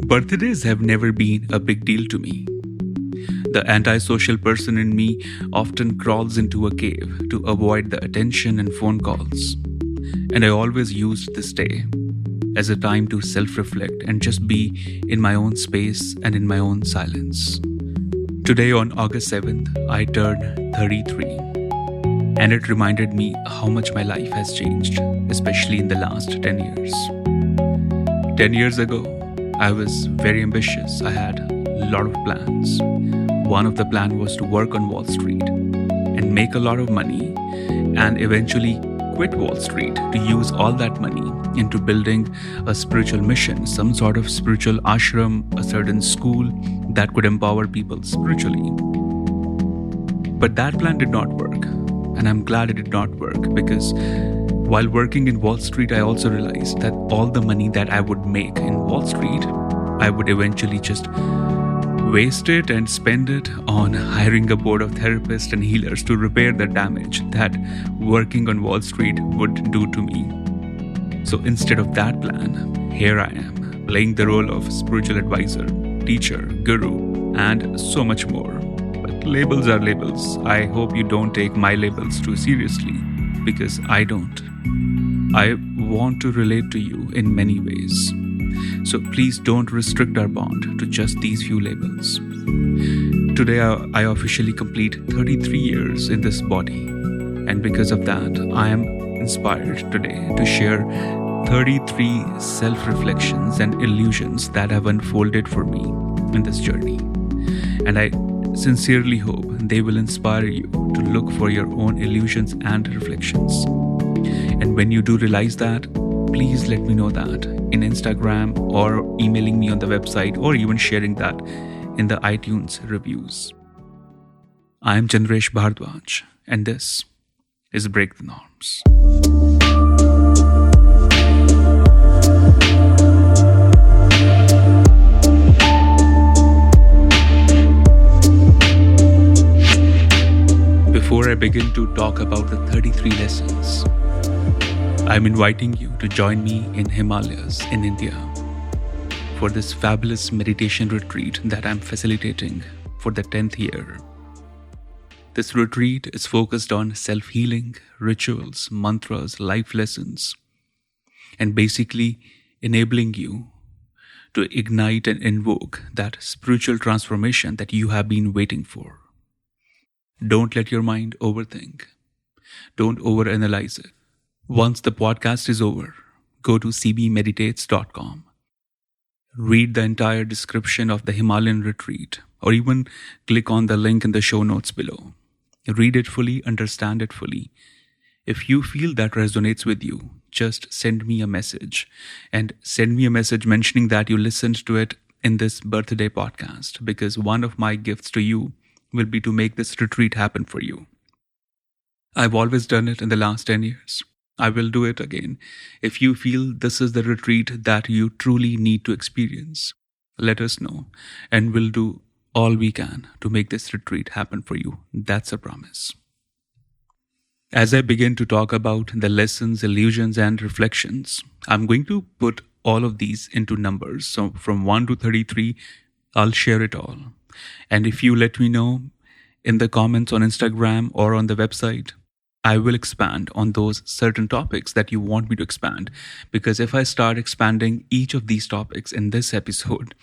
Birthdays have never been a big deal to me. The antisocial person in me often crawls into a cave to avoid the attention and phone calls. And I always used this day as a time to self-reflect and just be in my own space and in my own silence. Today on August 7th, I turned 33. And it reminded me how much my life has changed, especially in the last 10 years. 10 years ago, I was very ambitious. I had a lot of plans. One of the plans was to work on Wall Street and make a lot of money and eventually quit Wall Street to use all that money into building a spiritual mission, some sort of spiritual ashram, a certain school that could empower people spiritually. But that plan did not work. And I'm glad it did not work because while working in Wall Street, I also realized that all the money that I would make in Wall Street, I would eventually just waste it and spend it on hiring a board of therapists and healers to repair the damage that working on Wall Street would do to me. So instead of that plan, here I am, playing the role of spiritual advisor, teacher, guru, and so much more. But labels are labels. I hope you don't take my labels too seriously, because I don't. I want to relate to you in many ways. So please don't restrict our bond to just these few labels. Today I officially complete 33 years in this body. And because of that, I am inspired today to share 33 self-reflections and illusions that have unfolded for me in this journey. And I sincerely hope they will inspire you to look for your own illusions and reflections. And when you do realize that, please let me know that in Instagram or emailing me on the website or even sharing that in the iTunes reviews. I am Chandresh Bhardwaj and this is Break the Norms. Before I begin to talk about the 33 lessons, I'm inviting you to join me in Himalayas in India for this fabulous meditation retreat that I'm facilitating for the 10th year. This retreat is focused on self-healing, rituals, mantras, life lessons, and basically enabling you to ignite and invoke that spiritual transformation that you have been waiting for. Don't let your mind overthink. Don't overanalyze it. Once the podcast is over, go to cbmeditates.com. Read the entire description of the Himalayan Retreat, or even click on the link in the show notes below. Read it fully, understand it fully. If you feel that resonates with you, just send me a message. And send me a message mentioning that you listened to it in this birthday podcast, because one of my gifts to you will be to make this retreat happen for you. I've always done it in the last 10 years. I will do it again. If you feel this is the retreat that you truly need to experience, let us know and we'll do all we can to make this retreat happen for you. That's a promise. As I begin to talk about the lessons, illusions, and reflections, I'm going to put all of these into numbers. So from 1 to 33, I'll share it all. And if you let me know in the comments on Instagram or on the website, I will expand on those certain topics that you want me to expand. Because if I start expanding each of these topics in this episode,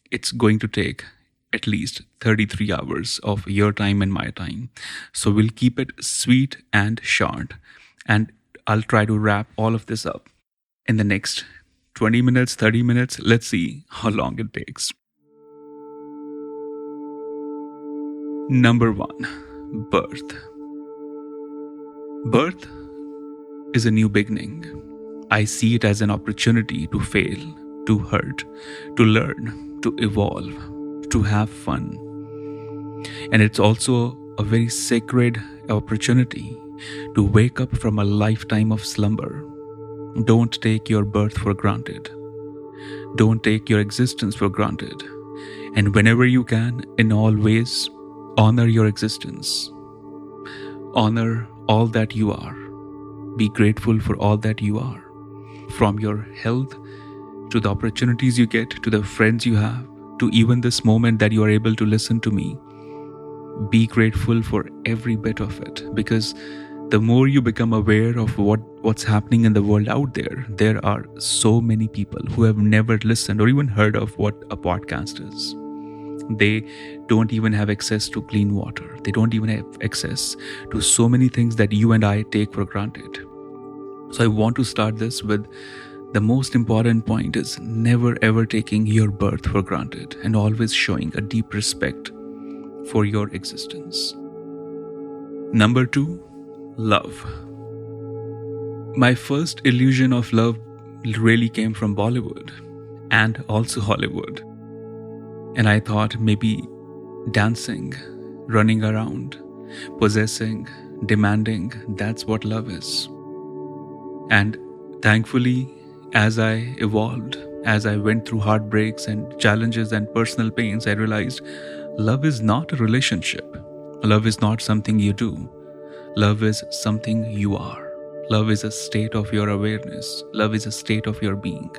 it's going to take at least 33 hours of your time and my time. So we'll keep it sweet and short. And I'll try to wrap all of this up in the next 20 minutes, 30 minutes. Let's see how long it takes. Number 1, birth. Birth is a new beginning. I see it as an opportunity to fail, to hurt, to learn, to evolve, to have fun. And it's also a very sacred opportunity to wake up from a lifetime of slumber. Don't take your birth for granted. Don't take your existence for granted. And whenever you can, in all ways, honor your existence. Honor all that you are. Be grateful for all that you are. From your health to the opportunities you get, to the friends you have, to even this moment that you are able to listen to me. Be grateful for every bit of it, because the more you become aware of what's happening in the world out there are so many people who have never listened or even heard of what a podcast is. They don't even have access to clean water. They don't even have access to so many things that you and I take for granted. So I want to start this with the most important point is never ever taking your birth for granted and always showing a deep respect for your existence. Number 2, love. My first illusion of love really came from Bollywood and also Hollywood. And I thought maybe dancing, running around, possessing, demanding, that's what love is. And thankfully, as I evolved, as I went through heartbreaks and challenges and personal pains, I realized love is not a relationship. Love is not something you do. Love is something you are. Love is a state of your awareness. Love is a state of your being.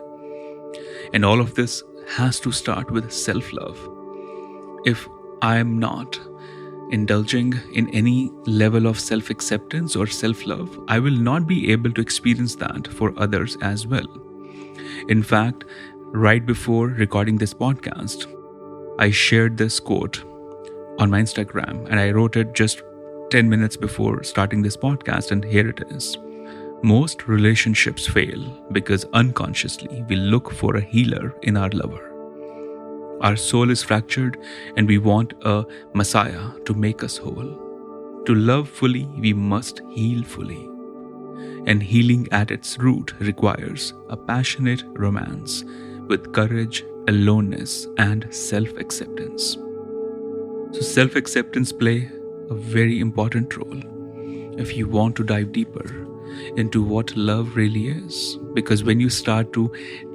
And all of this has to start with self-love. If I am not indulging in any level of self-acceptance or self-love, I will not be able to experience that for others as well. In fact, right before recording this podcast, I shared this quote on my Instagram, and I wrote it just 10 minutes before starting this podcast, and here it is. Most relationships fail because unconsciously we look for a healer in our lover. Our soul is fractured and we want a messiah to make us whole. To love fully, we must heal fully. And healing at its root requires a passionate romance with courage, aloneness, and self-acceptance. So self-acceptance play a very important role if you want to dive deeper into what love really is. Because when you start to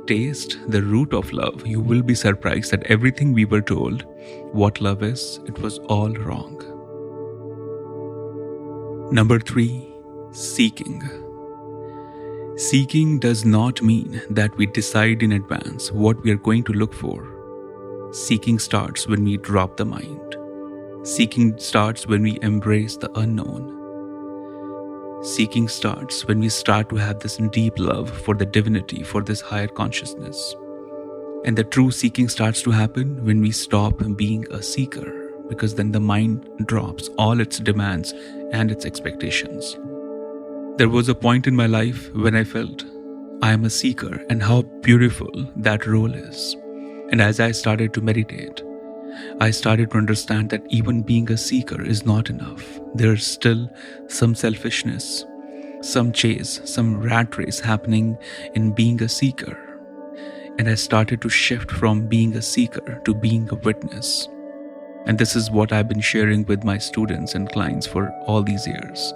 taste the root of love, you will be surprised that everything we were told what love is, it was all wrong. Number 3, seeking. Seeking does not mean that we decide in advance what we are going to look for. Seeking starts when we drop the mind. Seeking starts when we embrace the unknown. Seeking starts when we start to have this deep love for the divinity, for this higher consciousness. And the true seeking starts to happen when we stop being a seeker, because then the mind drops all its demands and its expectations. There was a point in my life when I felt I am a seeker and how beautiful that role is. And as I started to meditate, I started to understand that even being a seeker is not enough. There's still some selfishness, some chase, some rat race happening in being a seeker. And I started to shift from being a seeker to being a witness. And this is what I've been sharing with my students and clients for all these years.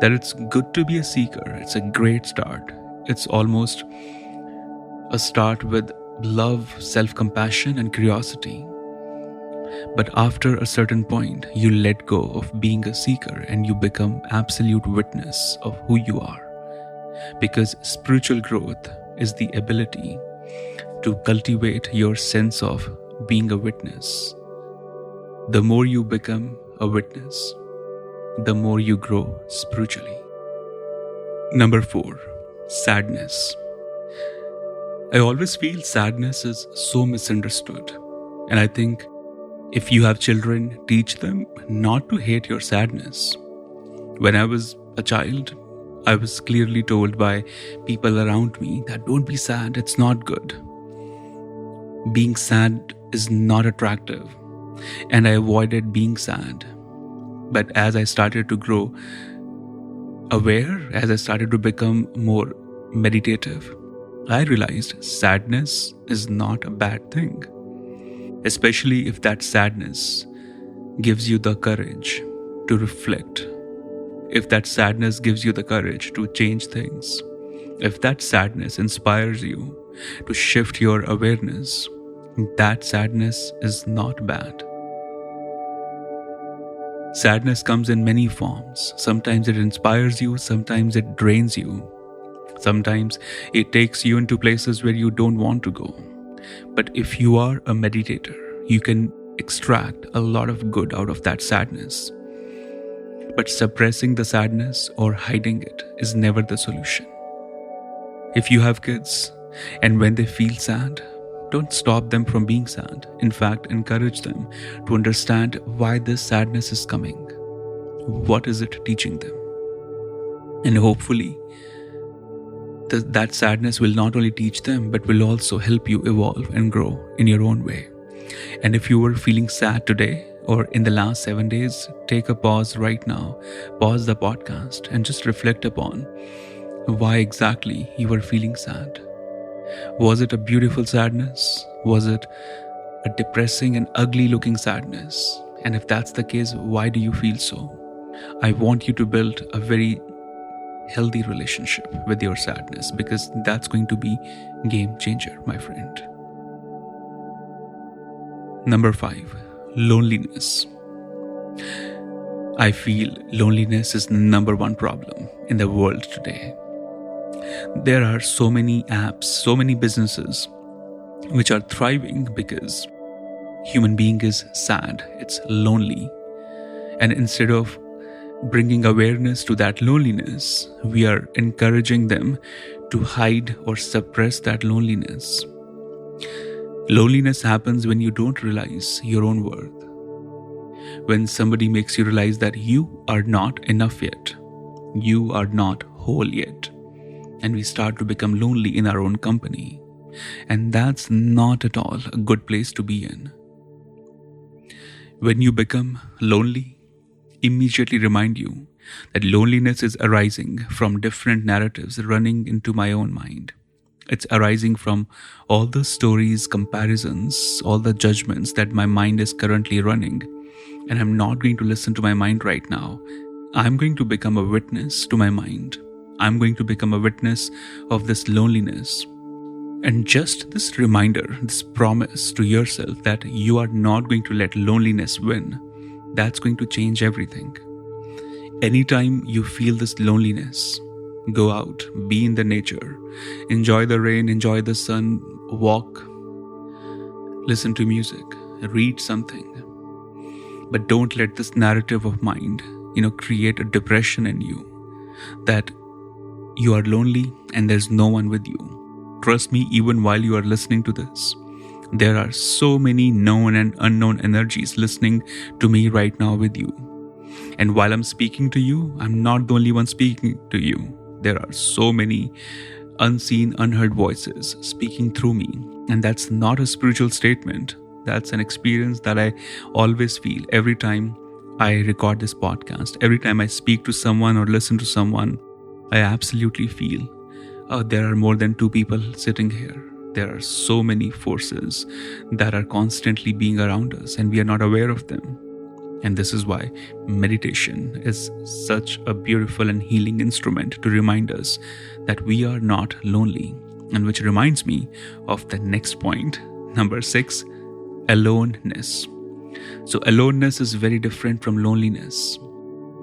That it's good to be a seeker. It's a great start. It's almost a start with love, self-compassion, and curiosity. But after a certain point, you let go of being a seeker and you become absolute witness of who you are. Because spiritual growth is the ability to cultivate your sense of being a witness. The more you become a witness, the more you grow spiritually. Number 4, sadness. I always feel sadness is so misunderstood. And I think if you have children, teach them not to hate your sadness. When I was a child, I was clearly told by people around me that don't be sad, it's not good. Being sad is not attractive. And I avoided being sad. But as I started to grow aware, as I started to become more meditative, I realized sadness is not a bad thing. Especially if that sadness gives you the courage to reflect. If that sadness gives you the courage to change things. If that sadness inspires you to shift your awareness, that sadness is not bad. Sadness comes in many forms. Sometimes it inspires you, sometimes it drains you. Sometimes it takes you into places where you don't want to go. But if you are a meditator, you can extract a lot of good out of that sadness. But suppressing the sadness or hiding it is never the solution. If you have kids and when they feel sad, don't stop them from being sad. In fact, encourage them to understand why this sadness is coming. What is it teaching them? And hopefully, that sadness will not only teach them, but will also help you evolve and grow in your own way. And if you were feeling sad today or in the last 7 days, take a pause right now. Pause the podcast and just reflect upon why exactly you were feeling sad. Was it a beautiful sadness? Was it a depressing and ugly looking sadness? And if that's the case, why do you feel so? I want you to build a very healthy relationship with your sadness, because that's going to be game changer, my friend. Number 5, loneliness. I feel loneliness is the number one problem in the world today. There are so many apps, so many businesses which are thriving because human being is sad, it's lonely. And instead of bringing awareness to that loneliness, we are encouraging them to hide or suppress that loneliness. Loneliness happens when you don't realize your own worth. When somebody makes you realize that you are not enough yet, you are not whole yet, and we start to become lonely in our own company. And that's not at all a good place to be in. When you become lonely, immediately remind you that loneliness is arising from different narratives running into my own mind. It's arising from all the stories, comparisons, all the judgments that my mind is currently running. And I'm not going to listen to my mind right now. I'm going to become a witness to my mind. I'm going to become a witness of this loneliness. And just this reminder, this promise to yourself that you are not going to let loneliness win, that's going to change everything. Anytime you feel this loneliness, go out, be in the nature, enjoy the rain, enjoy the sun, walk, listen to music, read something. But don't let this narrative of mind, create a depression in you that you are lonely and there's no one with you. Trust me, even while you are listening to this, there are so many known and unknown energies listening to me right now with you. And while I'm speaking to you, I'm not the only one speaking to you. There are so many unseen, unheard voices speaking through me. And that's not a spiritual statement. That's an experience that I always feel every time I record this podcast. Every time I speak to someone or listen to someone, I absolutely feel, there are more than 2 people sitting here. There are so many forces that are constantly being around us and we are not aware of them. And this is why meditation is such a beautiful and healing instrument to remind us that we are not lonely. And which reminds me of the next point, number 6, aloneness. So aloneness is very different from loneliness.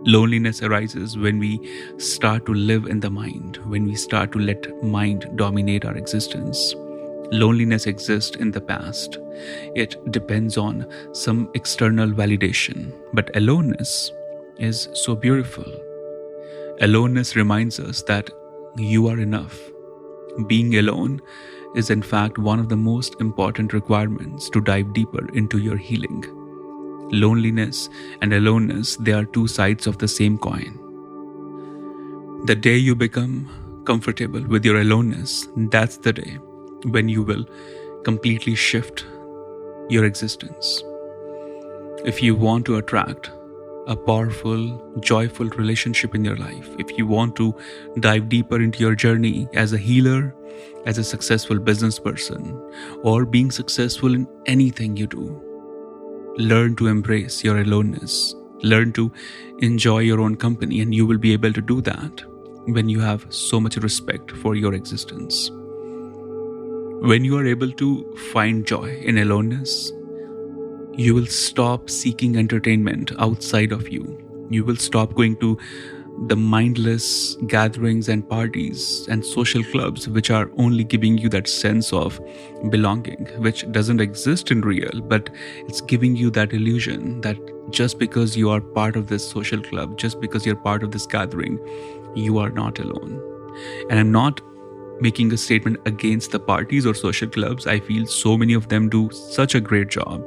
Loneliness arises when we start to live in the mind, when we start to let mind dominate our existence. Loneliness exists in the past. It depends on some external validation. But aloneness is so beautiful. Aloneness reminds us that you are enough. Being alone is in fact one of the most important requirements to dive deeper into your healing. Loneliness and aloneness, they are 2 sides of the same coin. The day you become comfortable with your aloneness, that's the day when you will completely shift your existence. If you want to attract a powerful, joyful relationship in your life, if you want to dive deeper into your journey as a healer, as a successful business person, or being successful in anything you do, learn to embrace your aloneness. Learn to enjoy your own company, and you will be able to do that when you have so much respect for your existence. When you are able to find joy in aloneness, you will stop seeking entertainment outside of you. You will stop going to the mindless gatherings and parties and social clubs which are only giving you that sense of belonging, which doesn't exist in real, but it's giving you that illusion that just because you are part of this social club, just because you're part of this gathering, you are not alone. And I'm not making a statement against the parties or social clubs. I feel so many of them do such a great job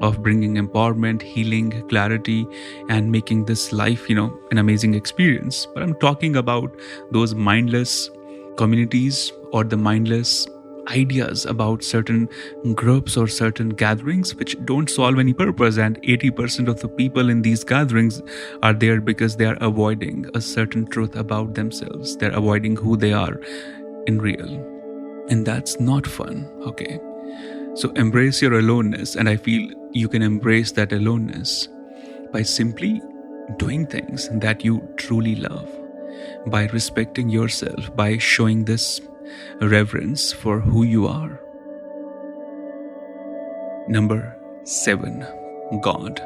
of bringing empowerment, healing, clarity, and making this life, an amazing experience. But I'm talking about those mindless communities or the mindless ideas about certain groups or certain gatherings which don't solve any purpose, and 80% of the people in these gatherings are there because they are avoiding a certain truth about themselves. They're avoiding who they are in real, and that's not fun. Okay, so embrace your aloneness, and I feel you can embrace that aloneness by simply doing things that you truly love, by respecting yourself, by showing this reverence for who you are. Number 7, God.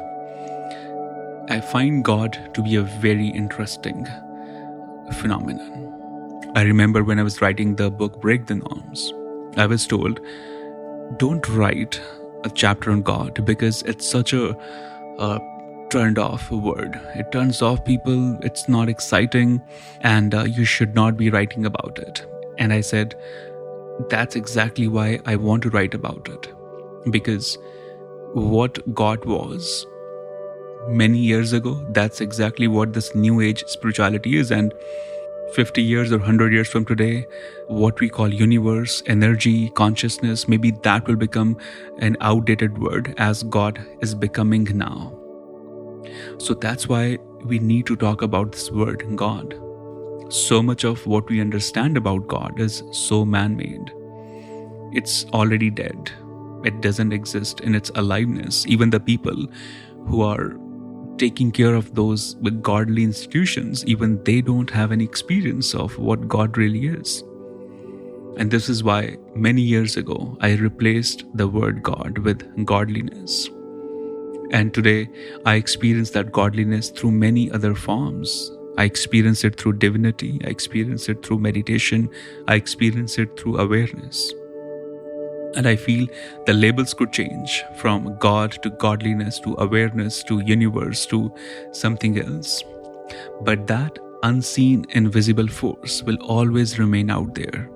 I find God to be a very interesting phenomenon. I remember when I was writing the book Break the Norms, I was told, don't write a chapter on God because it's such a turned off word. It turns off people, it's not exciting, and you should not be writing about it. And I said, that's exactly why I want to write about it. Because what God was many years ago, that's exactly what this new age spirituality is. And 50 years or 100 years from today, what we call universe, energy, consciousness, maybe that will become an outdated word as God is becoming now. So that's why we need to talk about this word, God. So much of what we understand about God is so man-made. It's already dead. It doesn't exist in its aliveness. Even the people who are taking care of those with godly institutions, even they don't have any experience of what God really is. And this is why many years ago, I replaced the word God with godliness. And today, I experience that godliness through many other forms. I experience it through divinity. I experience it through meditation. I experience it through awareness. And I feel the labels could change from God to godliness to awareness to universe to something else. But that unseen, invisible force will always remain out there.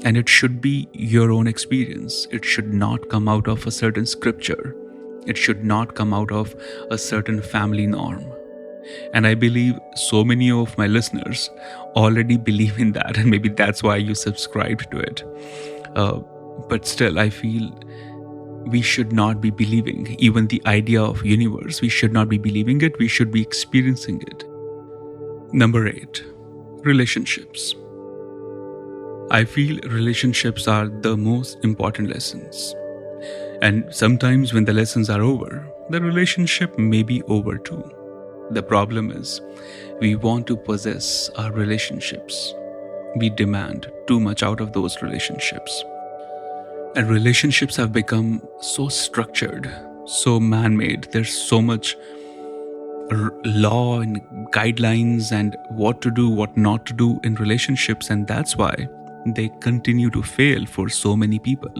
And it should be your own experience. It should not come out of a certain scripture. It should not come out of a certain family norm. And I believe so many of my listeners already believe in that, and maybe that's why you subscribed to it. But still, I feel we should not be believing even the idea of universe. We should not be believing it. We should be experiencing it. Number 8, relationships. I feel relationships are the most important lessons. And sometimes when the lessons are over, the relationship may be over too. The problem is, we want to possess our relationships. We demand too much out of those relationships. And relationships have become so structured, so man-made. There's so much law and guidelines and what to do, what not to do in relationships. And that's why they continue to fail for so many people.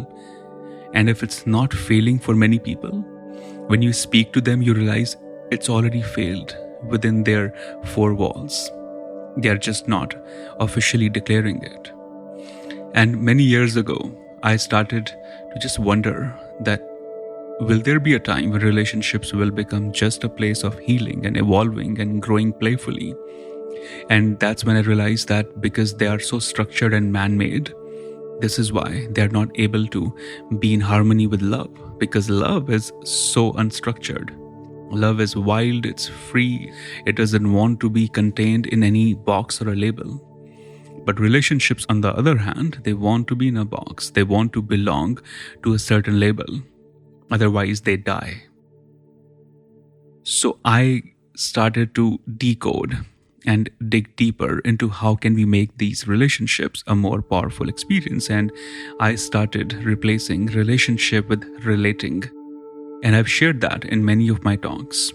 And if it's not failing for many people, when you speak to them, you realize it's already failed within their 4 walls. They are just not officially declaring it. And many years ago, I started to just wonder that will there be a time when relationships will become just a place of healing and evolving and growing playfully? And that's when I realized that because they are so structured and man-made, this is why they are not able to be in harmony with love, because love is so unstructured. Love is wild, it's free, it doesn't want to be contained in any box or a label. But relationships, on the other hand, they want to be in a box. They want to belong to a certain label. Otherwise, they die. So I started to decode and dig deeper into how can we make these relationships a more powerful experience. And I started replacing relationship with relating. And I've shared that in many of my talks.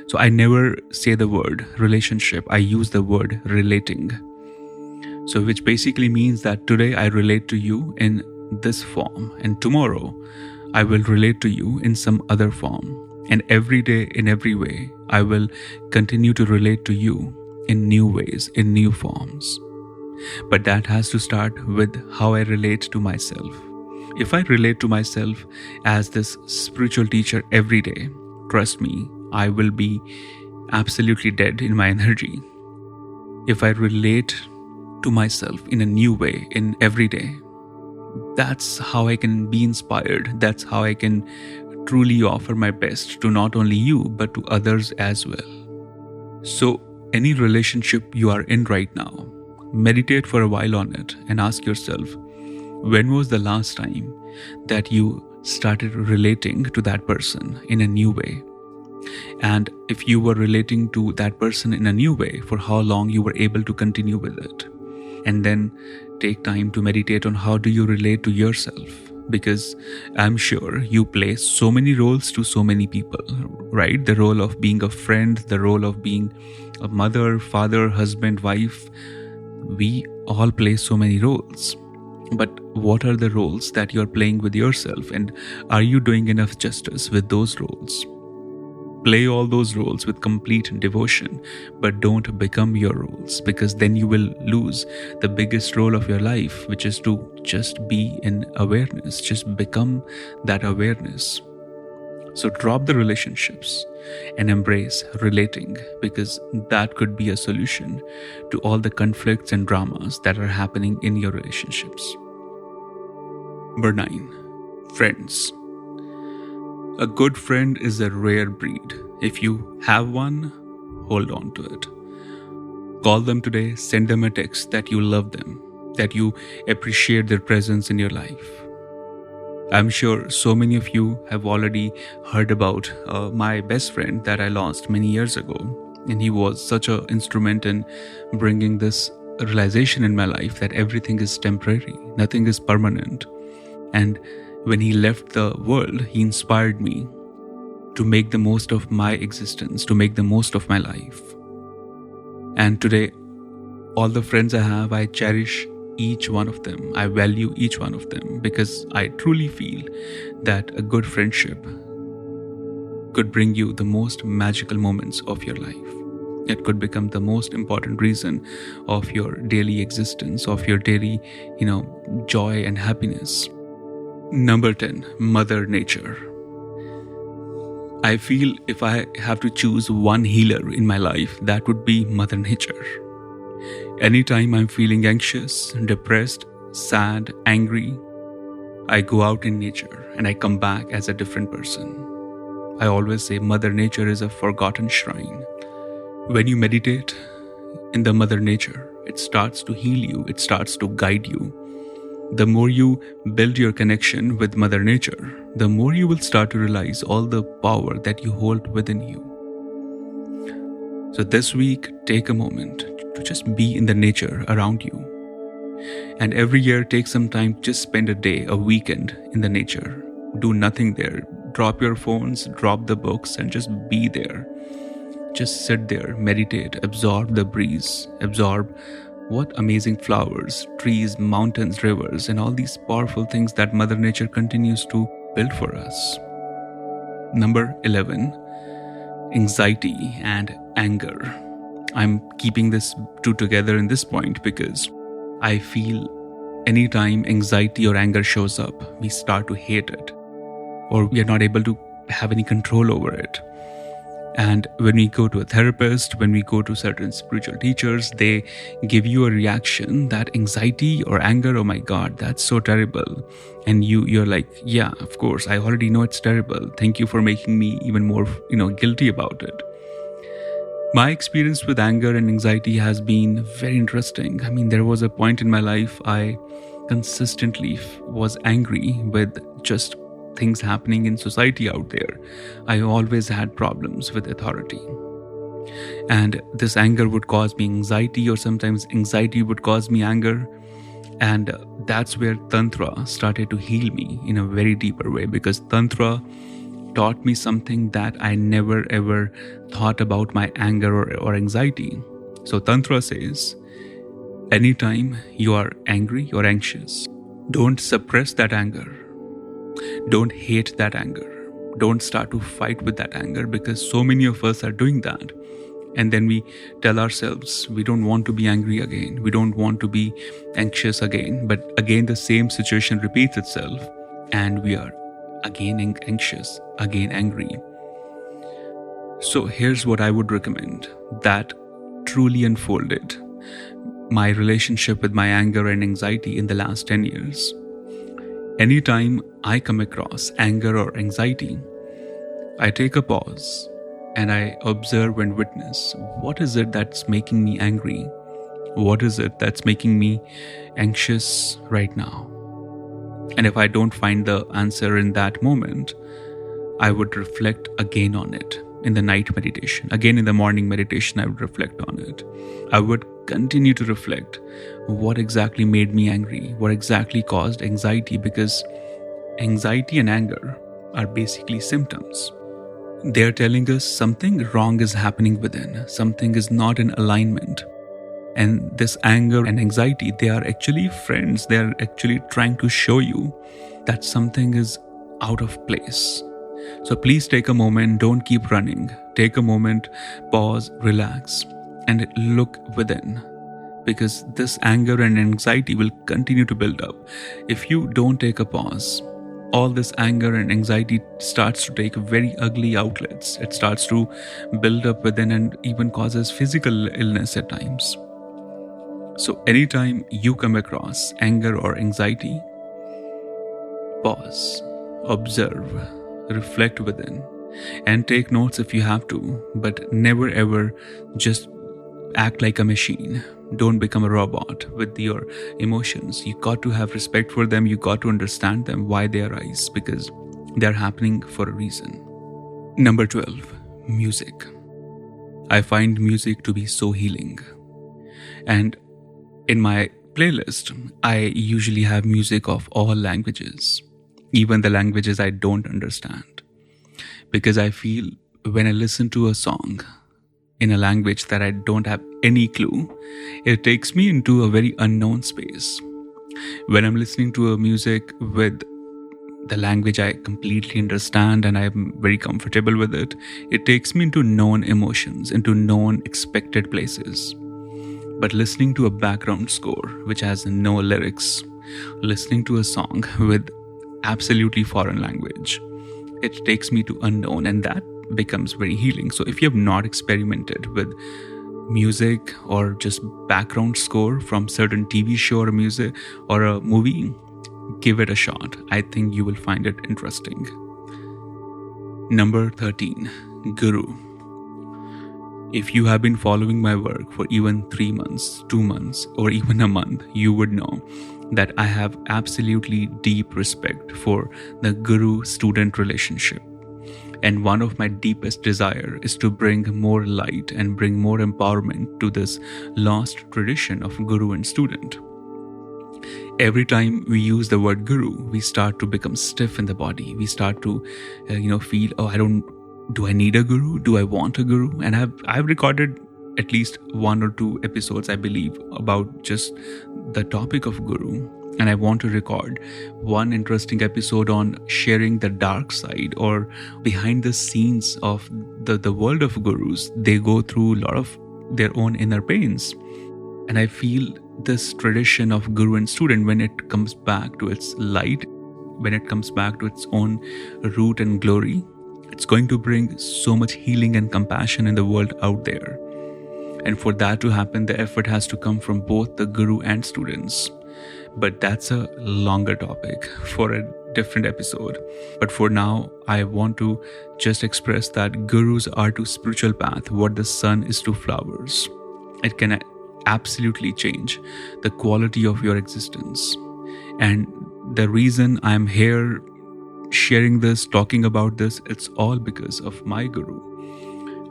So I never say the word relationship, I use the word relating. So which basically means that today I relate to you in this form, and tomorrow I will relate to you in some other form. And every day, in every way, I will continue to relate to you in new ways, in new forms. But that has to start with how I relate to myself. If I relate to myself as this spiritual teacher every day, trust me, I will be absolutely dead in my energy. If I relate to myself in a new way, in every day, that's how I can be inspired. That's how I can truly offer my best to not only you, but to others as well. So, any relationship you are in right now, meditate for a while on it and ask yourself, when was the last time that you started relating to that person in a new way? And if you were relating to that person in a new way, for how long you were able to continue with it? And then take time to meditate on how do you relate to yourself, because I'm sure you play so many roles to so many people, right? The role of being a friend, the role of being a mother, father, husband, wife. We all play so many roles. But what are the roles that you're playing with yourself, and are you doing enough justice with those roles? Play all those roles with complete devotion, but don't become your roles, because then you will lose the biggest role of your life, which is to just be in awareness, just become that awareness. So drop the relationships and embrace relating, because that could be a solution to all the conflicts and dramas that are happening in your relationships. Number 9, friends. A good friend is a rare breed. If you have one, hold on to it. Call them today, send them a text that you love them, that you appreciate their presence in your life. I'm sure so many of you have already heard about my best friend that I lost many years ago. And he was such an instrument in bringing this realization in my life that everything is temporary, nothing is permanent. And when he left the world, he inspired me to make the most of my existence, to make the most of my life. And today, all the friends I have, I cherish each one of them. I value each one of them, because I truly feel that a good friendship could bring you the most magical moments of your life. It could become the most important reason of your daily existence, of your daily, joy and happiness. Number 10, Mother Nature. I feel if I have to choose one healer in my life, that would be Mother Nature. Anytime I'm feeling anxious, depressed, sad, angry, I go out in nature and I come back as a different person. I always say Mother Nature is a forgotten shrine. When you meditate in the Mother Nature, it starts to heal you, it starts to guide you. The more you build your connection with Mother Nature, the more you will start to realize all the power that you hold within you. So this week, take a moment to just be in the nature around you. And every year, take some time to just spend a day, a weekend in the nature. Do nothing there. Drop your phones, drop the books, and just be there. Just sit there, meditate, absorb the breeze, absorb what amazing flowers, trees, mountains, rivers, and all these powerful things that Mother Nature continues to build for us. Number 11, anxiety and anger. I'm keeping this two together in this point because I feel anytime anxiety or anger shows up, we start to hate it, or we are not able to have any control over it. And when we go to a therapist, when we go to certain spiritual teachers, they give you a reaction that anxiety or anger, oh my God, that's so terrible. And you're like, yeah, of course, I already know it's terrible. Thank you for making me even more, guilty about it. My experience with anger and anxiety has been very interesting. I mean, there was a point in my life I consistently was angry with just things happening in society out there. I always had problems with authority. And this anger would cause me anxiety, or sometimes anxiety would cause me anger. And that's where Tantra started to heal me in a very deeper way, because Tantra taught me something that I never ever thought about my anger or anxiety. So Tantra says, anytime you are angry or anxious, don't suppress that anger. Don't hate that anger. Don't start to fight with that anger, because so many of us are doing that. And then we tell ourselves we don't want to be angry again. We don't want to be anxious again. But again, the same situation repeats itself, and we are again anxious, again angry. So here's what I would recommend that truly unfolded my relationship with my anger and anxiety in the last 10 years. Anytime I come across anger or anxiety, I take a pause and I observe and witness, what is it that's making me angry? What is it that's making me anxious right now? And if I don't find the answer in that moment, I would reflect again on it in the night meditation. Again, in the morning meditation, I would reflect on it. I would continue to reflect what exactly made me angry, what exactly caused anxiety, because anxiety and anger are basically symptoms. They're telling us something wrong is happening within, something is not in alignment. And this anger and anxiety, they are actually friends. They are actually trying to show you that something is out of place. So please take a moment, don't keep running. Take a moment, pause, relax, and look within. Because this anger and anxiety will continue to build up. If you don't take a pause, all this anger and anxiety starts to take very ugly outlets. It starts to build up within and even causes physical illness at times. So anytime you come across anger or anxiety, pause, observe, reflect within, and take notes if you have to, but never ever just act like a machine. Don't become a robot with your emotions. You got to have respect for them. You got to understand them, why they arise, because they're happening for a reason. Number 12, music. I find music to be so healing. And in my playlist, I usually have music of all languages, even the languages I don't understand. Because I feel when I listen to a song in a language that I don't have any clue, it takes me into a very unknown space. When I'm listening to a music with the language I completely understand and I'm very comfortable with it, it takes me into known emotions, into known expected places. But listening to a background score which has no lyrics, listening to a song with absolutely foreign language, it takes me to unknown, and that becomes very healing. So if you have not experimented with music or just background score from certain TV show or music or a movie, give it a shot. I think you will find it interesting. Number 13, Guru. If you have been following my work for even 3 months, 2 months, or even a month, you would know that I have absolutely deep respect for the guru-student relationship. And one of my deepest desires is to bring more light and bring more empowerment to this lost tradition of guru and student. Every time we use the word guru, we start to become stiff in the body. We start to, feel, do I need a guru? Do I want a guru? And I've recorded at least 1 or 2 episodes, I believe, about just the topic of guru. And I want to record one interesting episode on sharing the dark side or behind the scenes of the world of gurus. They go through a lot of their own inner pains. And I feel this tradition of guru and student, when it comes back to its light, when it comes back to its own root and glory, it's going to bring so much healing and compassion in the world out there. And for that to happen, the effort has to come from both the guru and students. But that's a longer topic for a different episode. But for now, I want to just express that gurus are to spiritual path what the sun is to flowers. It can absolutely change the quality of your existence. And the reason I'm here sharing this, talking about this, it's all because of my guru.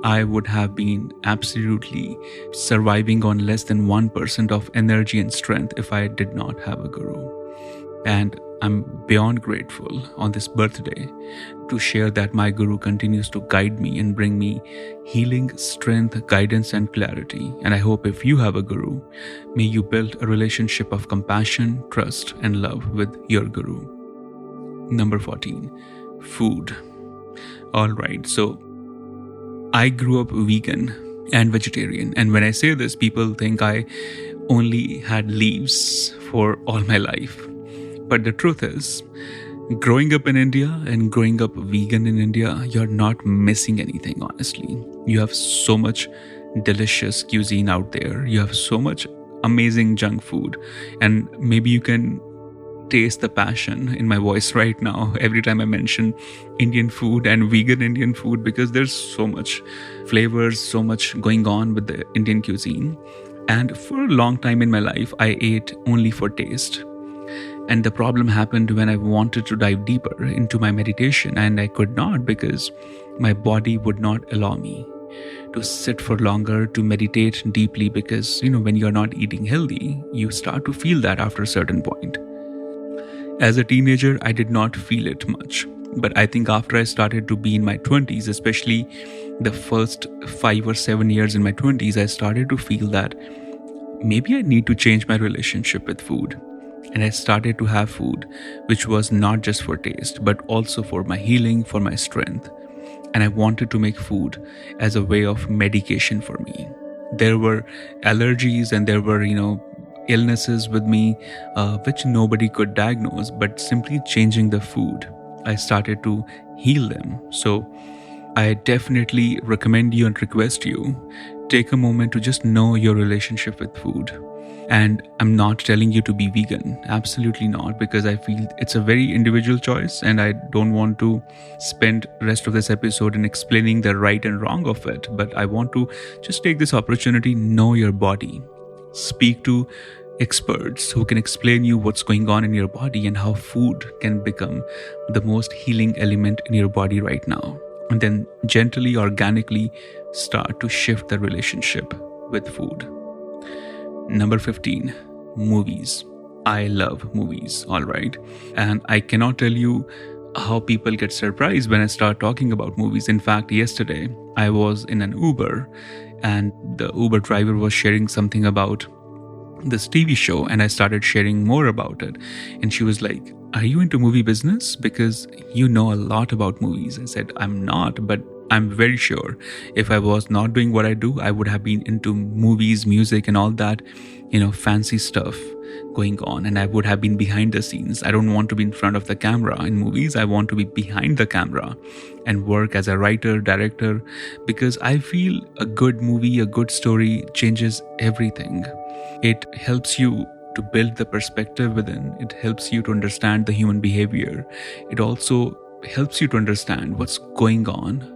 I would have been absolutely surviving on less than 1% of energy and strength if I did not have a guru. And I'm beyond grateful on this birthday to share that my Guru continues to guide me and bring me healing, strength, guidance, and clarity. And I hope if you have a Guru, may you build a relationship of compassion, trust, and love with your Guru. Number 14, food. All right, so I grew up vegan and vegetarian. And when I say this, people think I only had leaves for all my life. But the truth is, growing up in India and growing up vegan in India, you're not missing anything, honestly. You have so much delicious cuisine out there. You have so much amazing junk food. And maybe you can taste the passion in my voice right now every time I mention Indian food and vegan Indian food, because there's so much flavors, so much going on with the Indian cuisine. And for a long time in my life, I ate only for taste. And the problem happened when I wanted to dive deeper into my meditation, and I could not because my body would not allow me to sit for longer, to meditate deeply, because, when you're not eating healthy, you start to feel that after a certain point. As a teenager, I did not feel it much. But I think after I started to be in my 20s, especially the first 5 or 7 years in my 20s, I started to feel that maybe I need to change my relationship with food. And I started to have food which was not just for taste, but also for my healing, for my strength. And I wanted to make food as a way of medication for me. There were allergies and there were, illnesses with me, which nobody could diagnose, but simply changing the food, I started to heal them. So I definitely recommend you and request you, take a moment to just know your relationship with food. And I'm not telling you to be vegan, absolutely not, because I feel it's a very individual choice and I don't want to spend the rest of this episode in explaining the right and wrong of it. But I want to just take this opportunity, know your body, speak to experts who can explain you what's going on in your body and how food can become the most healing element in your body right now. And then gently, organically start to shift the relationship with food. Number 15, movies. I love movies, all right? And I cannot tell you how people get surprised when I start talking about movies. In fact, yesterday I was in an Uber and the Uber driver was sharing something about this TV show, and I started sharing more about it. And she was like, "Are you into movie business? Because you know a lot about movies." I said, "I'm not, but I'm very sure if I was not doing what I do, I would have been into movies, music, and all that, fancy stuff going on. And I would have been behind the scenes. I don't want to be in front of the camera in movies. I want to be behind the camera and work as a writer, director, because I feel a good movie, a good story changes everything. It helps you to build the perspective within. It helps you to understand the human behavior. It also helps you to understand what's going on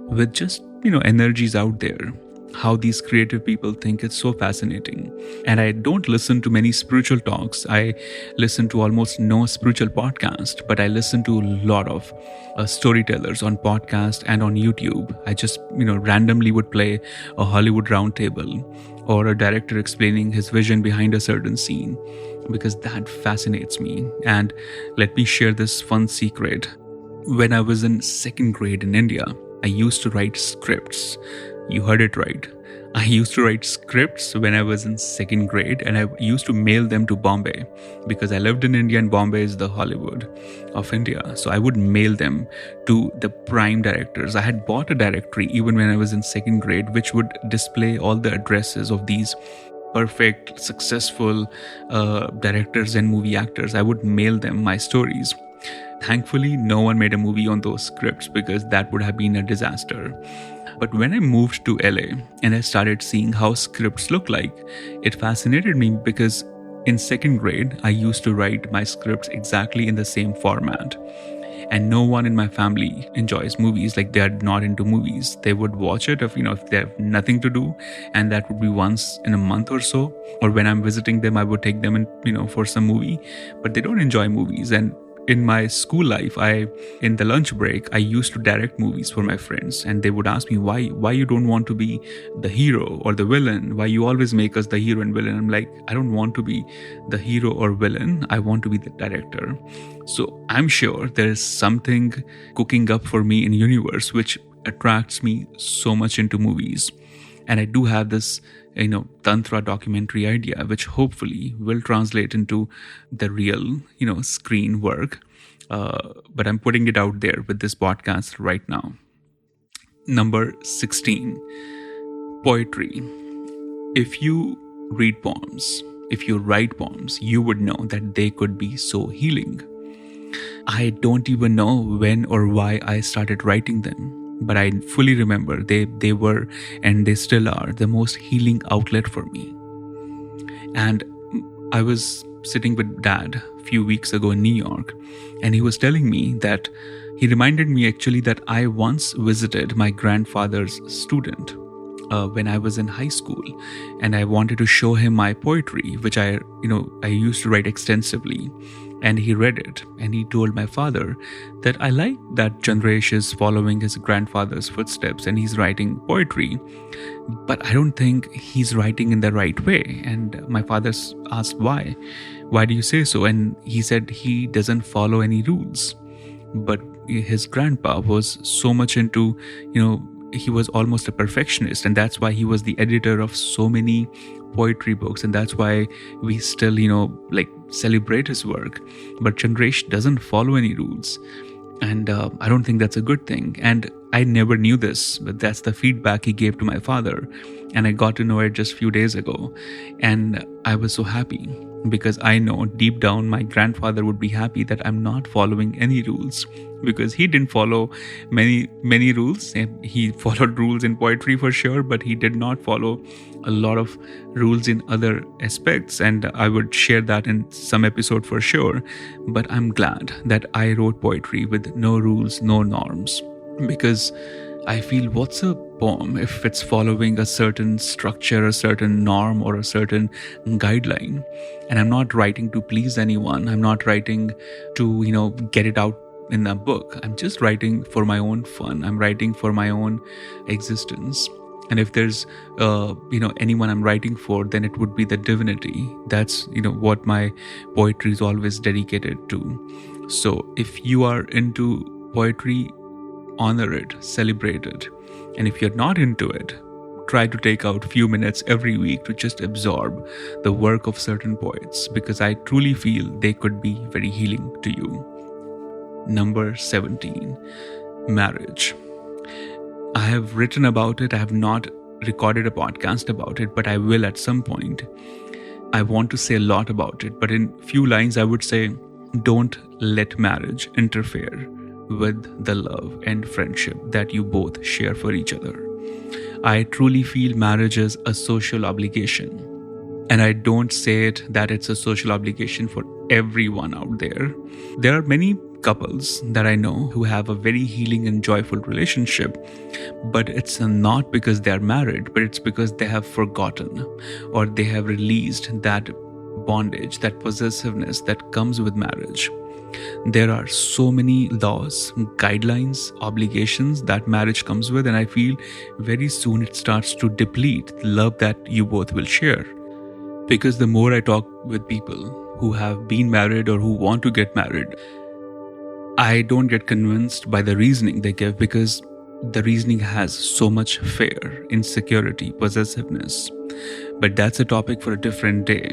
with just, energies out there, how these creative people think. It's so fascinating. And I don't listen to many spiritual talks. I listen to almost no spiritual podcast, but I listen to a lot of storytellers on podcast and on YouTube. I just, randomly would play a Hollywood roundtable or a director explaining his vision behind a certain scene, because that fascinates me. And let me share this fun secret. When I was in 2nd grade in India, I used to write scripts. You heard it right. I used to write scripts when I was in 2nd grade, and I used to mail them to Bombay because I lived in India and Bombay is the Hollywood of India. So I would mail them to the prime directors. I had bought a directory even when I was in 2nd grade, which would display all the addresses of these perfect, successful directors and movie actors. I would mail them my stories. Thankfully, no one made a movie on those scripts because that would have been a disaster. But when I moved to LA and I started seeing how scripts look like, it fascinated me because in 2nd grade, I used to write my scripts exactly in the same format. And no one in my family enjoys movies. Like, they're not into movies. They would watch it if they have nothing to do, and that would be once in a month or so. Or when I'm visiting them, I would take them in, for some movie. But they don't enjoy movies. And in my school life, in the lunch break, I used to direct movies for my friends, and they would ask me why you don't want to be the hero or the villain, why you always make us the hero and villain. I'm like, I don't want to be the hero or villain, I want to be the director. So I'm sure there is something cooking up for me in universe which attracts me so much into movies. And I do have this tantra documentary idea, which hopefully will translate into the real screen work, but I'm putting it out there with this podcast right now. Number 16, poetry. If you read poems, if you write poems, you would know that they could be so healing. I don't even know when or why I started writing them, but I fully remember they were, and they still are, the most healing outlet for me. And I was sitting with Dad a few weeks ago in New York, and he was telling me that he reminded me actually that I once visited my grandfather's student when I was in high school, and I wanted to show him my poetry, which I used to write extensively. And he read it, and he told my father that I like that Chandresh is following his grandfather's footsteps and he's writing poetry, but I don't think he's writing in the right way. And my father asked why do you say so? And he said he doesn't follow any rules. But his grandpa was so much into, he was almost a perfectionist, and that's why he was the editor of so many poetry books, and that's why we still celebrate his work. But Chandresh doesn't follow any rules, and I don't think that's a good thing. And I never knew this, but that's the feedback he gave to my father, and I got to know it just a few days ago, and I was so happy, because I know deep down my grandfather would be happy that I'm not following any rules, because he didn't follow many rules. He followed rules in poetry for sure, but he did not follow a lot of rules in other aspects, and I would share that in some episode for sure. But I'm glad that I wrote poetry with no rules, no norms, because I feel, what's a poem if it's following a certain structure, a certain norm, or a certain guideline? And I'm not writing to please anyone. I'm not writing to, get it out in a book. I'm just writing for my own fun. I'm writing for my own existence. And if there's, anyone I'm writing for, then it would be the divinity. That's, what my poetry is always dedicated to. So if you are into poetry, honor it, celebrate it. And if you're not into it, try to take out a few minutes every week to just absorb the work of certain poets, because I truly feel they could be very healing to you. Number 17, marriage. I have written about it. I have not recorded a podcast about it, but I will at some point. I want to say a lot about it, but in few lines I would say, don't let marriage interfere with the love and friendship that you both share for each other. I truly feel marriage is a social obligation. And I don't say it that it's a social obligation for everyone out there. There are many couples that I know who have a very healing and joyful relationship, but it's not because they're married, but it's because they have forgotten, or they have released that bondage, that possessiveness that comes with marriage. There are so many laws, guidelines, obligations that marriage comes with, and I feel very soon it starts to deplete the love that you both will share. Because the more I talk with people who have been married or who want to get married, I don't get convinced by the reasoning they give, because the reasoning has so much fear, insecurity, possessiveness. But that's a topic for a different day.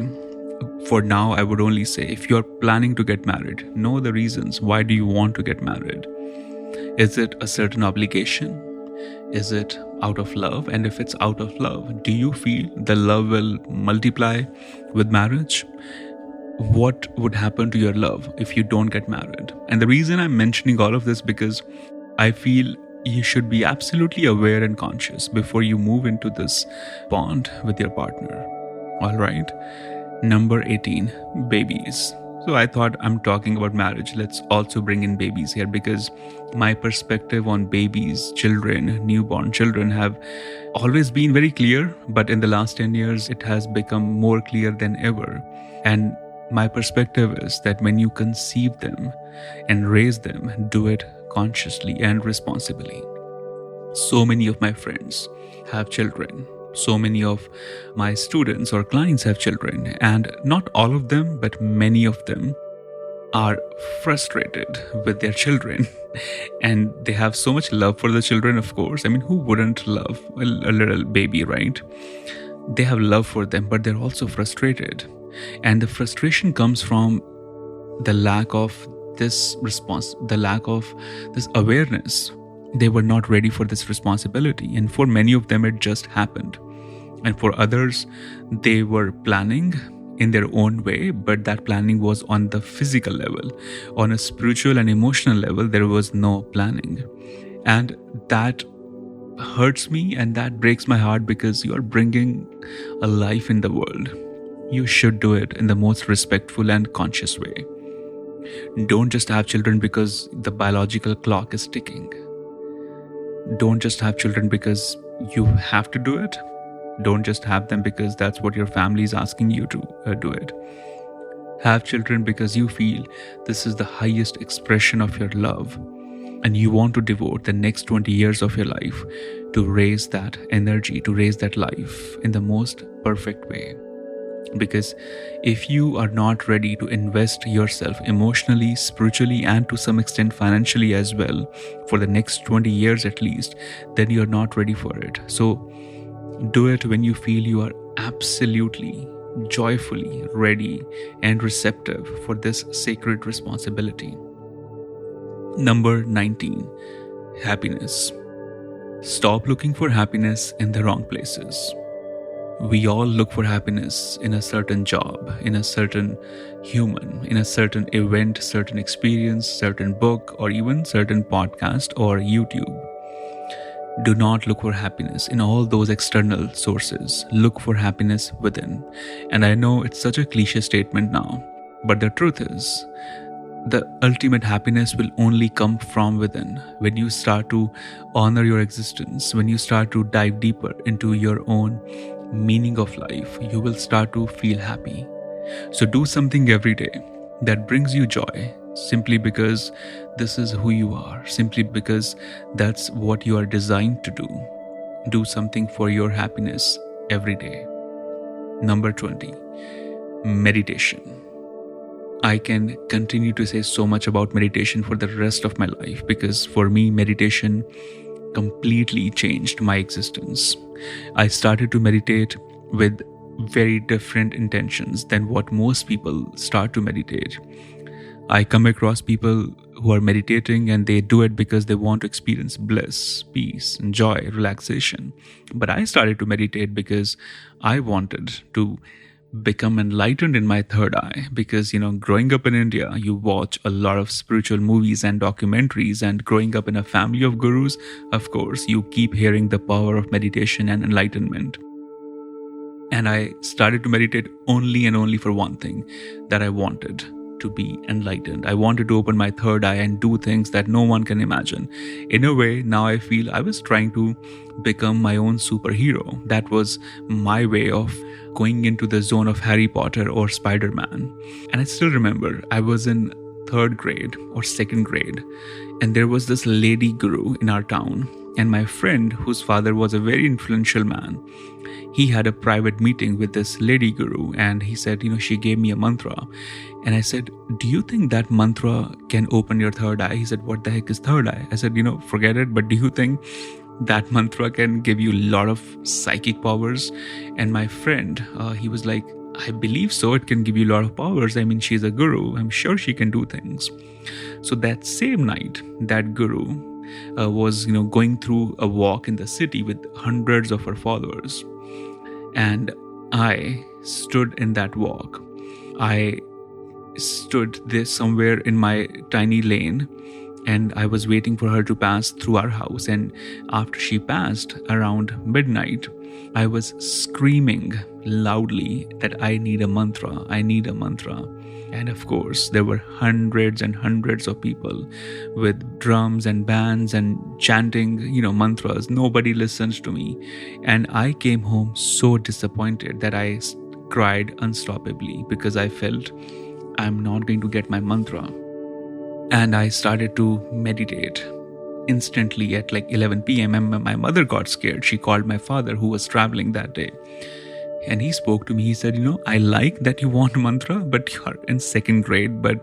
For now, I would only say, if you're planning to get married, know the reasons. Why do you want to get married? Is it a certain obligation? Is it out of love? And if it's out of love, do you feel the love will multiply with marriage? What would happen to your love if you don't get married? And the reason I'm mentioning all of this, because I feel you should be absolutely aware and conscious before you move into this bond with your partner. All right. Number 18, babies. So I thought, I'm talking about marriage, let's also bring in babies here, because my perspective on babies, children, newborn children have always been very clear, but in the last 10 years, it has become more clear than ever. And My perspective is that when you conceive them and raise them, do it consciously and responsibly. So many of my friends have children. So many of my students or clients have children, and not all of them, but many of them are frustrated with their children. And they have so much love for the children, of course. I mean, who wouldn't love a little baby, right? They have love for them, but they're also frustrated. And the frustration comes from the lack of this response, the lack of this awareness. They were not ready for this responsibility. And for many of them, it just happened. And for others, they were planning in their own way, but that planning was on the physical level. On a spiritual and emotional level, there was no planning. And that hurts me and that breaks my heart, because you are bringing a life in the world. You should do it in the most respectful and conscious way. Don't just have children because the biological clock is ticking. Don't just have children because you have to do it. Don't just have them because that's what your family is asking you to do it. Have children because you feel this is the highest expression of your love, and you want to devote the next 20 years of your life to raise that energy, to raise that life in the most perfect way. Because if you are not ready to invest yourself emotionally, spiritually, and to some extent financially as well for the next 20 years at least, then you're not ready for it. So do it when you feel you are absolutely, joyfully ready and receptive for this sacred responsibility. Number 19, happiness. Stop looking for happiness in the wrong places. We all look for happiness in a certain job, in a certain human, in a certain event, certain experience, certain book, or even certain podcast or YouTube. Do not look for happiness in all those external sources. Look for happiness within. And I know it's such a cliche statement now, but the truth is, the ultimate happiness will only come from within. When you start to honor your existence, when you start to dive deeper into your own meaning of life, you will start to feel happy. So do something every day that brings you joy, simply because this is who you are, simply because that's what you are designed to do. Do something for your happiness every day. Number 20, meditation. I can continue to say so much about meditation for the rest of my life, because for me, meditation completely changed my existence. I started to meditate with very different intentions than what most people start to meditate. I come across people who are meditating and they do it because they want to experience bliss, peace, and joy, relaxation. But I started to meditate because I wanted to become enlightened in my third eye, because growing up in India, you watch a lot of spiritual movies and documentaries, and growing up in a family of gurus, of course, you keep hearing the power of meditation and enlightenment. And I started to meditate only and only for one thing, that I wanted to be enlightened. I wanted to open my third eye and do things that no one can imagine. In a way, now I feel I was trying to become my own superhero. That was my way of going into the zone of Harry Potter or Spider-Man. And I still remember I was in third grade or second grade, and there was this lady guru in our town. And my friend, whose father was a very influential man, he had a private meeting with this lady guru, and he said, she gave me a mantra. And I said, do you think that mantra can open your third eye? He said, what the heck is third eye? I said, forget it, but do you think that mantra can give you a lot of psychic powers? And my friend, he was like, I believe so. It can give you a lot of powers. I mean, she's a guru. I'm sure she can do things. So that same night, that guru was, going through a walk in the city with hundreds of her followers. And I stood in that walk. I stood there somewhere in my tiny lane, and I was waiting for her to pass through our house. And after she passed around midnight, I was screaming loudly that I need a mantra. I need a mantra. And of course, there were hundreds and hundreds of people with drums and bands and chanting, mantras. Nobody listened to me. And I came home so disappointed that I cried unstoppably because I felt I'm not going to get my mantra. And I started to meditate instantly at like 11 p.m. And my mother got scared. She called my father, who was traveling that day. And he spoke to me. He said, I like that you want mantra, but you're in second grade. But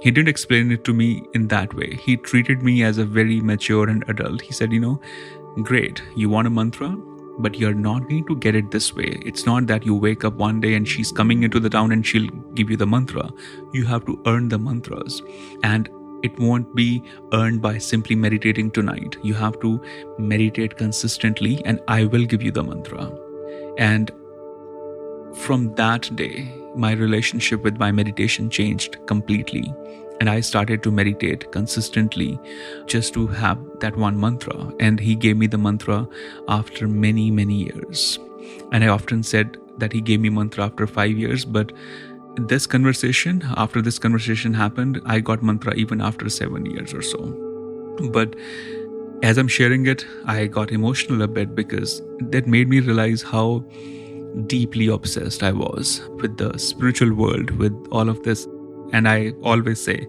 he didn't explain it to me in that way. He treated me as a very mature and adult. He said, great, you want a mantra, but you're not going to get it this way. It's not that you wake up one day and she's coming into the town and she'll give you the mantra. You have to earn the mantras. And it won't be earned by simply meditating tonight. You have to meditate consistently, and I will give you the mantra. And from that day, my relationship with my meditation changed completely. And I started to meditate consistently just to have that one mantra. And he gave me the mantra after many, many years. And I often said that he gave me mantra after 5 years, but after this conversation happened, I got mantra even after 7 years or so. But as I'm sharing it, I got emotional a bit because that made me realize how deeply obsessed I was with the spiritual world, with all of this. And I always say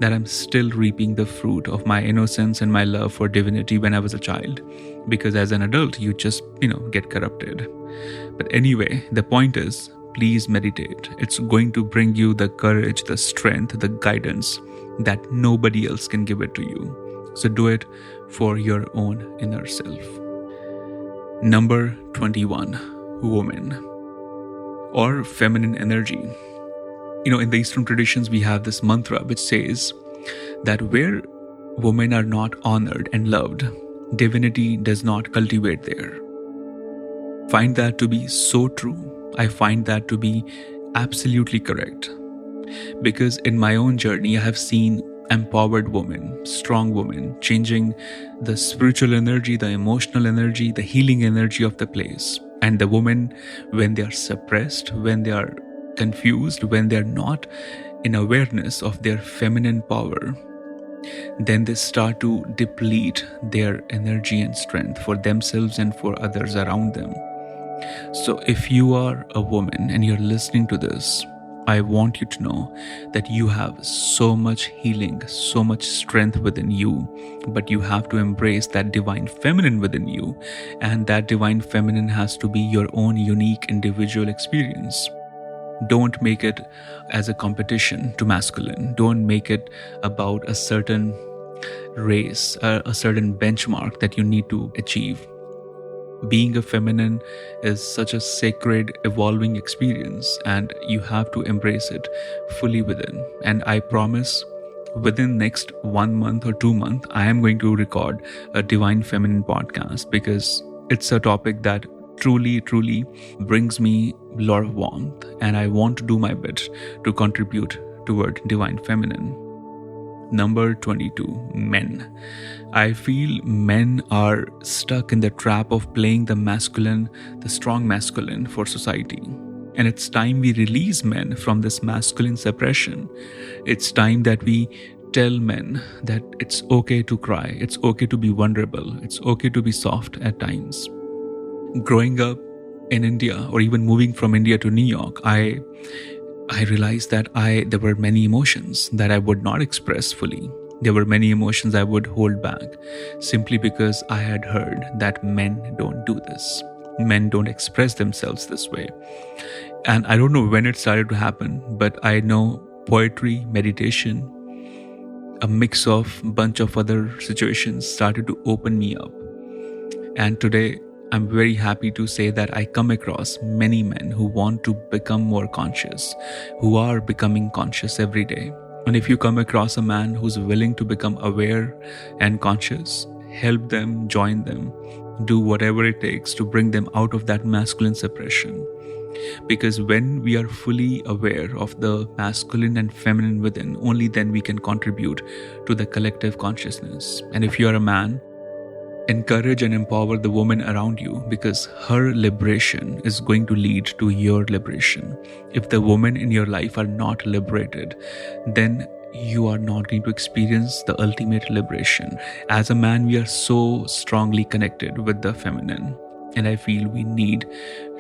that I'm still reaping the fruit of my innocence and my love for divinity when I was a child. Because as an adult, you just, get corrupted. But anyway, the point is, please meditate. It's going to bring you the courage, the strength, the guidance that nobody else can give it to you. So do it for your own inner self. Number 21, woman or feminine energy. In the Eastern traditions, we have this mantra which says that where women are not honored and loved, divinity does not cultivate there. Find that to be so true. I find that to be absolutely correct. Because in my own journey, I have seen empowered women, strong women, changing the spiritual energy, the emotional energy, the healing energy of the place. And the women, when they are suppressed, when they are confused, when they are not in awareness of their feminine power, then they start to deplete their energy and strength for themselves and for others around them. So if you are a woman and you're listening to this, I want you to know that you have so much healing, so much strength within you, but you have to embrace that divine feminine within you. And that divine feminine has to be your own unique individual experience. Don't make it as a competition to masculine. Don't make it about a certain race, a certain benchmark that you need to achieve. Being a feminine is such a sacred, evolving experience, and you have to embrace it fully within. And I promise, within next 1 month or 2 months, I am going to record a Divine Feminine podcast, because it's a topic that truly brings me a lot of warmth, and I want to do my bit to contribute toward Divine Feminine. Number 22, men. I feel men are stuck in the trap of playing the masculine, the strong masculine for society. And it's time we release men from this masculine suppression. It's time that we tell men that it's okay to cry, it's okay to be vulnerable, it's okay to be soft at times. Growing up in India, or even moving from India to New York, I realized that there were many emotions that I would not express fully. There were many emotions I would hold back simply because I had heard that men don't do this. Men don't express themselves this way. And I don't know when it started to happen, but I know poetry, meditation, a mix of bunch of other situations started to open me up. And today, I'm very happy to say that I come across many men who want to become more conscious, who are becoming conscious every day. And if you come across a man who's willing to become aware and conscious, help them, join them, do whatever it takes to bring them out of that masculine suppression. Because when we are fully aware of the masculine and feminine within, only then we can contribute to the collective consciousness. And if you are a man, encourage and empower the woman around you, because her liberation is going to lead to your liberation. If the women in your life are not liberated, then you are not going to experience the ultimate liberation. As a man, we are so strongly connected with the feminine, and I feel we need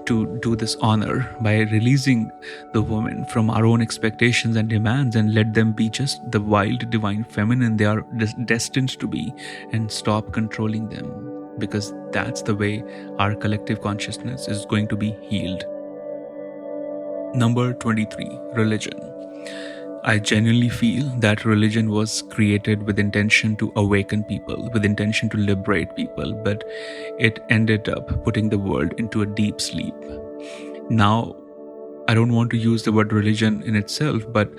to do this honor by releasing the women from our own expectations and demands and let them be just the wild divine feminine they are destined to be, and stop controlling them, because that's the way our collective consciousness is going to be healed. Number 23, religion. I genuinely feel that religion was created with intention to awaken people, with intention to liberate people, but it ended up putting the world into a deep sleep. Now, I don't want to use the word religion in itself, but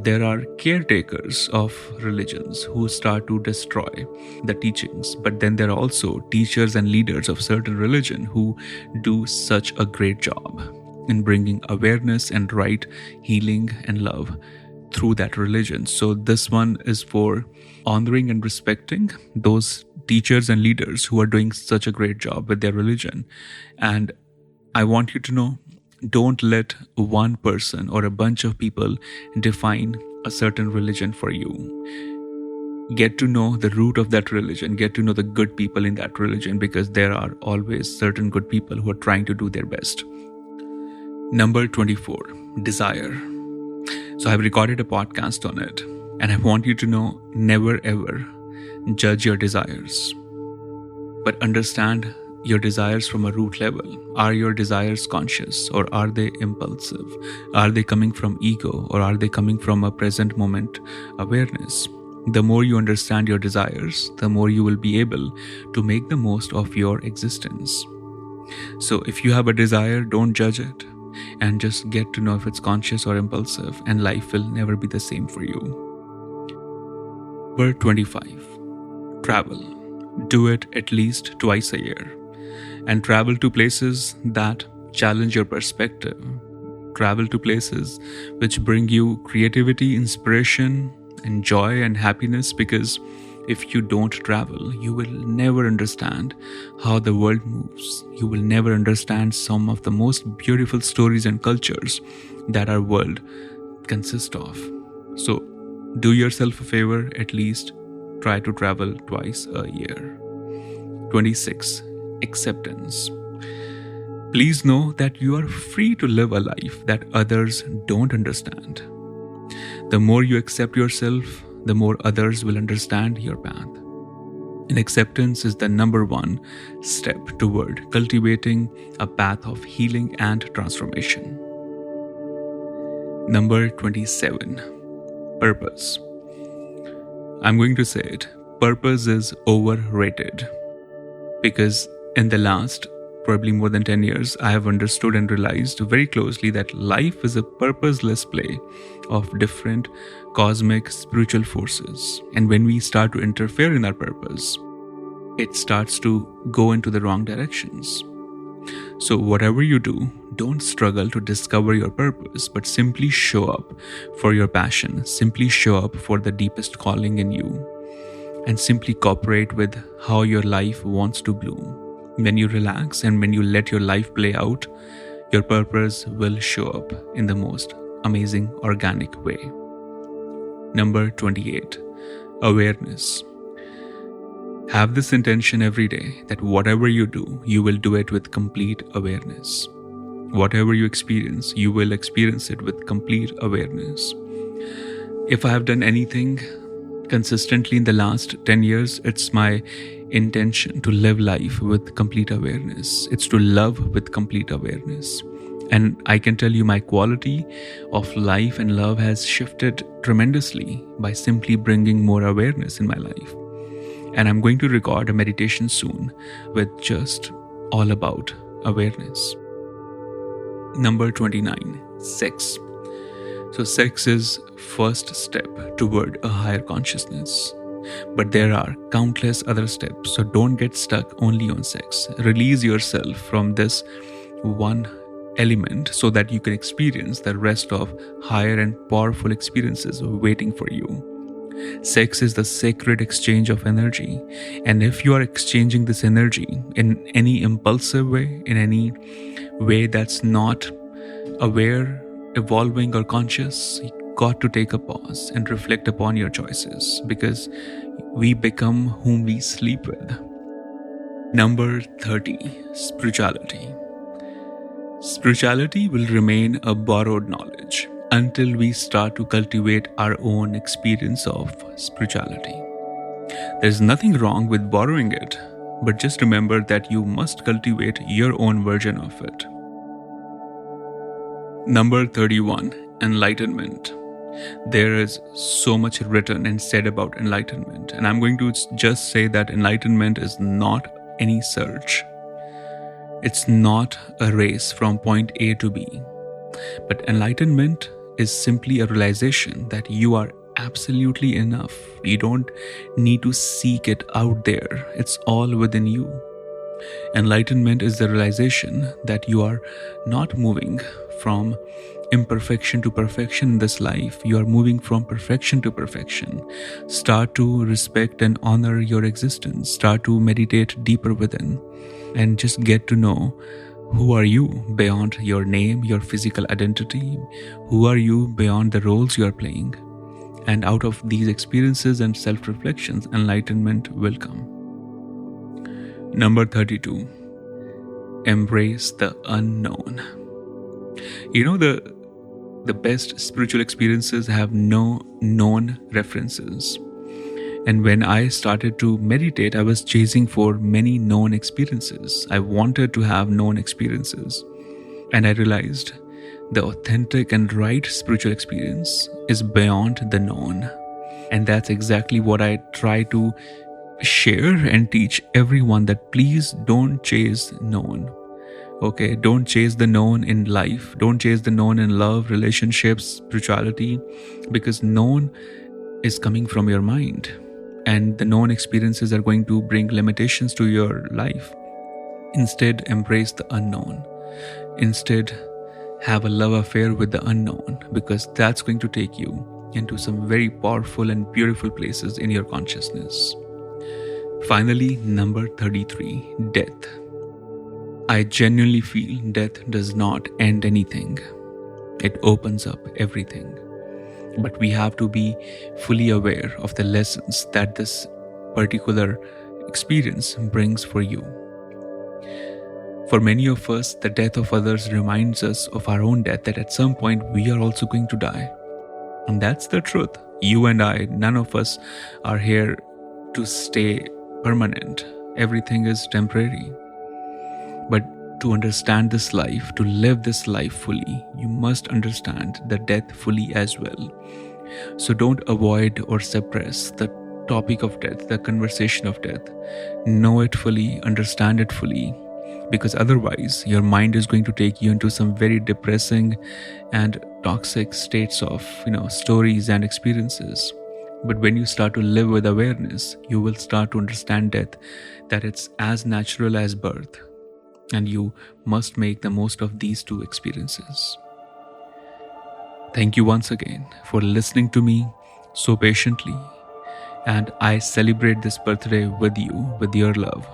there are caretakers of religions who start to destroy the teachings. But then there are also teachers and leaders of certain religion who do such a great job in bringing awareness and right, healing and love through that religion. So this one is for honoring and respecting those teachers and leaders who are doing such a great job with their religion. And I want you to know, don't let one person or a bunch of people define a certain religion for you. Get to know the root of that religion, get to know the good people in that religion, because there are always certain good people who are trying to do their best. Number 24, desire. So I've recorded a podcast on it, and I want you to know, never ever judge your desires, but understand your desires from a root level. Are your desires conscious, or are they impulsive? Are they coming from ego, or are they coming from a present moment awareness? The more you understand your desires, the more you will be able to make the most of your existence. So if you have a desire, don't judge it, and just get to know if it's conscious or impulsive, and life will never be the same for you. Number 25, travel. Do it at least twice a year, and travel to places that challenge your perspective. Travel to places which bring you creativity, inspiration, and joy and happiness, because if you don't travel, you will never understand how the world moves. You will never understand some of the most beautiful stories and cultures that our world consists of. So do yourself a favor, at least try to travel twice a year. 26, acceptance. Please know that you are free to live a life that others don't understand. The more you accept yourself, the more others will understand your path. And acceptance is the number one step toward cultivating a path of healing and transformation. Number 27, purpose. I'm going to say it. Purpose is overrated, because in the last probably more than 10 years, I have understood and realized very closely that life is a purposeless play of different cosmic spiritual forces. And when we start to interfere in our purpose, it starts to go into the wrong directions. So whatever you do, don't struggle to discover your purpose, but simply show up for your passion, simply show up for the deepest calling in you, and simply cooperate with how your life wants to bloom. When you relax and when you let your life play out, your purpose will show up in the most amazing, organic way. Number 28, awareness. Have this intention every day that whatever you do, you will do it with complete awareness. Whatever you experience, you will experience it with complete awareness. If I have done anything consistently in the last 10 years, it's my intention to live life with complete awareness. It's to love with complete awareness. And I can tell you my quality of life and love has shifted tremendously by simply bringing more awareness in my life. And I'm going to record a meditation soon with just all about awareness. Number 29, sex. So sex is first step toward a higher consciousness. But there are countless other steps, so don't get stuck only on sex. Release yourself from this one element so that you can experience the rest of higher and powerful experiences waiting for you. Sex is the sacred exchange of energy, and if you are exchanging this energy in any impulsive way, in any way that's not aware, evolving, or conscious, you got to take a pause and reflect upon your choices, because we become whom we sleep with. Number 30, spirituality. Spirituality will remain a borrowed knowledge until we start to cultivate our own experience of spirituality. There's nothing wrong with borrowing it, but just remember that you must cultivate your own version of it. Number 31, enlightenment. There is so much written and said about enlightenment, and I'm going to just say that enlightenment is not any search. It's not a race from point A to B, but enlightenment is simply a realization that you are absolutely enough. You don't need to seek it out there. It's all within you. Enlightenment is the realization that you are not moving from imperfection to perfection in this life. You are moving from perfection to perfection. Start to respect and honor your existence. Start to meditate deeper within and just get to know who are you beyond your name, your physical identity. Who are you beyond the roles you are playing? And out of these experiences and self-reflections, enlightenment will come. Number 32, embrace the unknown. You know, the best spiritual experiences have no known references. And when I started to meditate, I was chasing for many known experiences. I wanted to have known experiences. And I realized the authentic and right spiritual experience is beyond the known. And that's exactly what I try to share and teach everyone, that please don't chase known. Okay, don't chase the known in life. Don't chase the known in love, relationships, spirituality, because known is coming from your mind. And the known experiences are going to bring limitations to your life. Instead, embrace the unknown. Instead, have a love affair with the unknown, because that's going to take you into some very powerful and beautiful places in your consciousness. Finally, number 33, death. I genuinely feel death does not end anything. It opens up everything. But we have to be fully aware of the lessons that this particular experience brings for you. For many of us, the death of others reminds us of our own death, that at some point we are also going to die. And that's the truth. You and I, none of us are here to stay permanent. Everything is temporary. But to understand this life, to live this life fully, you must understand the death fully as well. So don't avoid or suppress the topic of death, the conversation of death. Know it fully, understand it fully, because otherwise your mind is going to take you into some very depressing and toxic states of, stories and experiences. But when you start to live with awareness, you will start to understand death, that it's as natural as birth. And you must make the most of these two experiences. Thank you once again for listening to me so patiently. And I celebrate this birthday with you, with your love.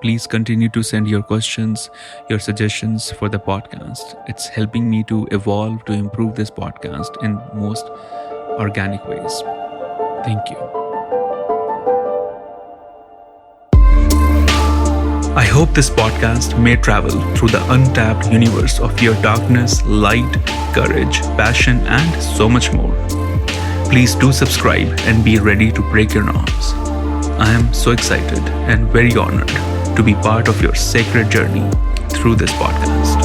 Please continue to send your questions, your suggestions for the podcast. It's helping me to evolve, to improve this podcast in most organic ways. Thank you. I hope this podcast may travel through the untapped universe of your darkness, light, courage, passion, and so much more. Please do subscribe and be ready to break your norms. I am so excited and very honored to be part of your sacred journey through this podcast.